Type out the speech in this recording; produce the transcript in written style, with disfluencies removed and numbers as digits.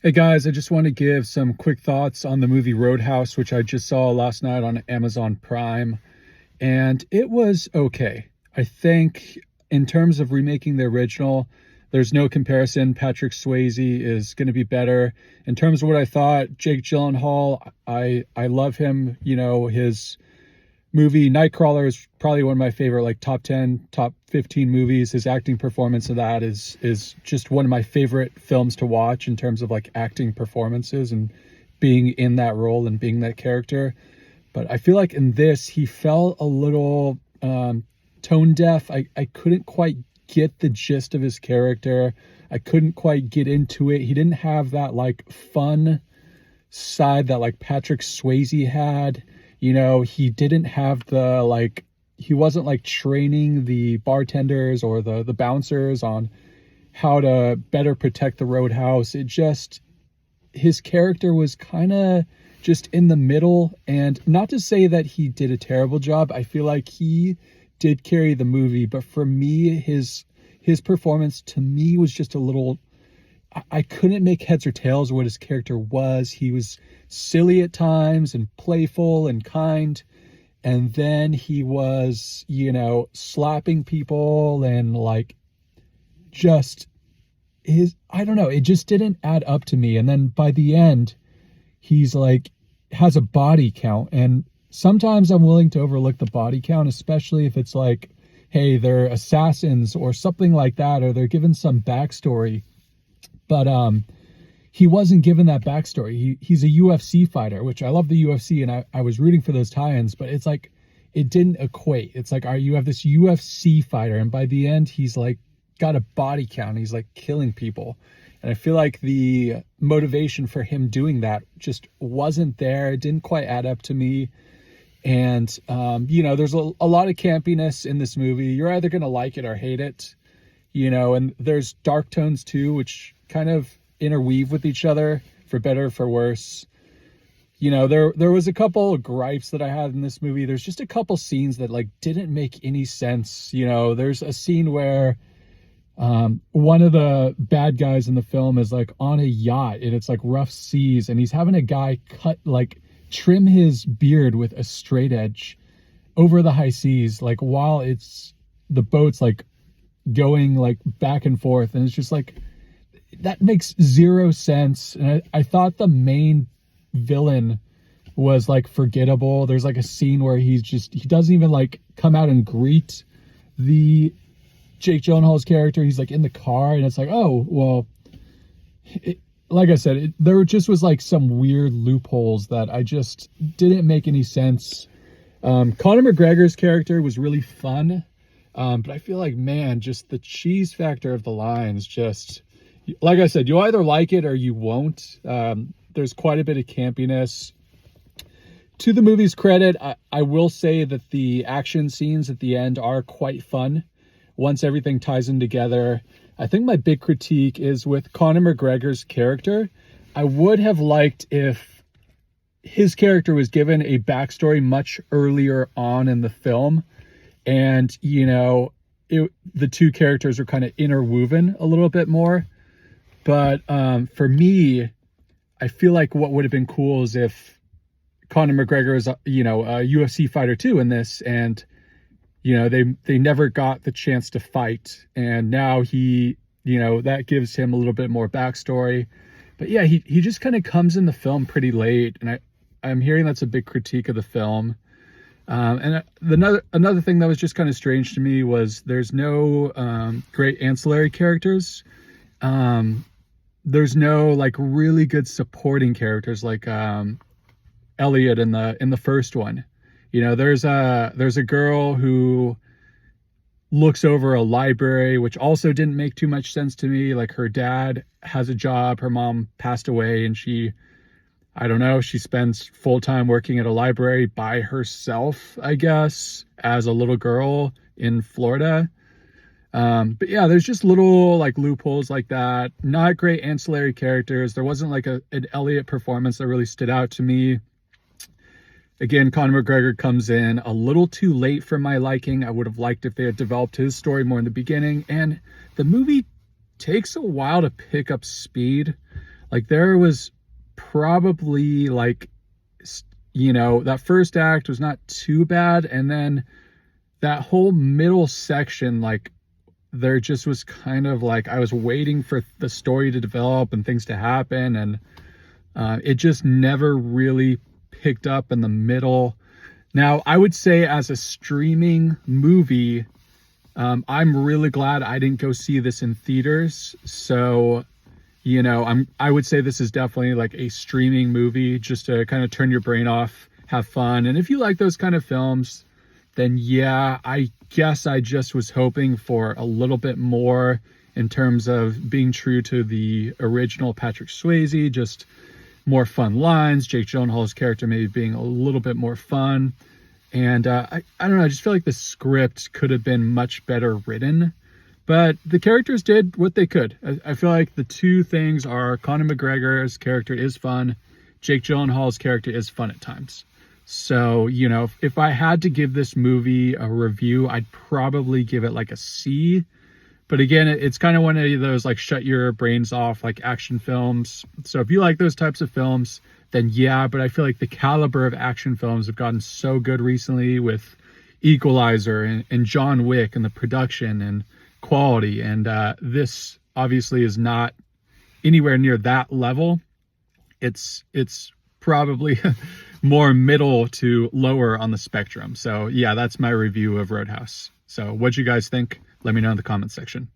Hey guys, I just want to give some quick thoughts on the movie Roadhouse, which I just saw last night on Amazon Prime, and it was okay. I think in terms of remaking the original, there's no comparison. Patrick Swayze is going to be better. In terms of what I thought, Jake Gyllenhaal, I love him. His movie Nightcrawler is probably one of my favorite, like top 10, top 15 movies. His acting performance of that is just one of my favorite films to watch in terms of like acting performances and being in that role and being that character. But I feel like in this he felt a little tone deaf. I couldn't quite get the gist of his character. I couldn't quite get into it. He didn't have that like fun side that like Patrick Swayze had. He didn't have the like, he wasn't like training the bartenders or the bouncers on how to better protect the Roadhouse. It just, his character was kind of just in the middle. And not to say that he did a terrible job. I feel like he did carry the movie, but for me, his performance to me was just a little, I couldn't make heads or tails of what his character was. He was silly at times and playful and kind. And then he was, slapping people and like just I don't know, it just didn't add up to me. And then by the end, he's like, has a body count. And sometimes I'm willing to overlook the body count, especially if it's like, hey, they're assassins or something like that, or they're given some backstory. But he wasn't given that backstory. He's a UFC fighter, which I love the UFC, and I was rooting for those tie-ins, but it's like it didn't equate. It's like, all right, you have this UFC fighter, and by the end, he's like got a body count. He's like killing people. And I feel like the motivation for him doing that just wasn't there. It didn't quite add up to me. And, there's a lot of campiness in this movie. You're either going to like it or hate it, and there's dark tones too, which kind of interweave with each other for better or for worse. There was a couple of gripes that I had in this movie. There's just a couple scenes that like didn't make any sense. There's a scene where one of the bad guys in the film is like on a yacht and it's like rough seas, and he's having a guy trim his beard with a straight edge over the high seas, like while the boat's like going like back and forth. And it's just like, that makes zero sense. And I thought the main villain was like forgettable. There's like a scene where he doesn't even like come out and greet the Jake Gyllenhaal's character. He's like in the car, and it's like, oh, well, like I said, there just was like some weird loopholes that I just didn't make any sense. Conor McGregor's character was really fun. But I feel like, man, just the cheese factor of the lines, just like I said, you'll either like it or you won't. There's quite a bit of campiness. To the movie's credit, I will say that the action scenes at the end are quite fun once everything ties in together. I think my big critique is with Conor McGregor's character. I would have liked if his character was given a backstory much earlier on in the film. And, the two characters are kind of interwoven a little bit more. But for me, I feel like what would have been cool is if Conor McGregor is, a UFC fighter too in this. And, they never got the chance to fight. And now he, that gives him a little bit more backstory. But yeah, he just kind of comes in the film pretty late. And I'm hearing that's a big critique of the film. And another thing that was just kind of strange to me was there's no great ancillary characters. There's no like really good supporting characters like Elliot in the first one. There's a girl who looks over a library, which also didn't make too much sense to me. Like, her dad has a job, her mom passed away, and she spends full time working at a library by herself, I guess, as a little girl in Florida. But yeah, there's just little like loopholes like that. Not great ancillary characters. There wasn't like an Elliot performance that really stood out to me. Again, Conor McGregor comes in a little too late for my liking. I would have liked if they had developed his story more in the beginning. And the movie takes a while to pick up speed. Like there was probably like, that first act was not too bad. And then that whole middle section, like there just was kind of like, I was waiting for the story to develop and things to happen. And it just never really picked up in the middle. Now, I would say as a streaming movie, I'm really glad I didn't go see this in theaters. So, I would say this is definitely like a streaming movie just to kind of turn your brain off, have fun. And if you like those kind of films, then yeah, I guess I just was hoping for a little bit more in terms of being true to the original Patrick Swayze, just more fun lines, Jake Gyllenhaal's character maybe being a little bit more fun. And I don't know, I just feel like the script could have been much better written, but the characters did what they could. I feel like the two things are Conor McGregor's character is fun, Jake Gyllenhaal's character is fun at times. So, if I had to give this movie a review, I'd probably give it like a C. But again, it's kind of one of those like shut your brains off like action films. So if you like those types of films, then yeah, but I feel like the caliber of action films have gotten so good recently with Equalizer and John Wick and the production and quality. And this obviously is not anywhere near that level. It's probably more middle to lower on the spectrum. So yeah, that's my review of Roadhouse. So what'd you guys think? Let me know in the comment section.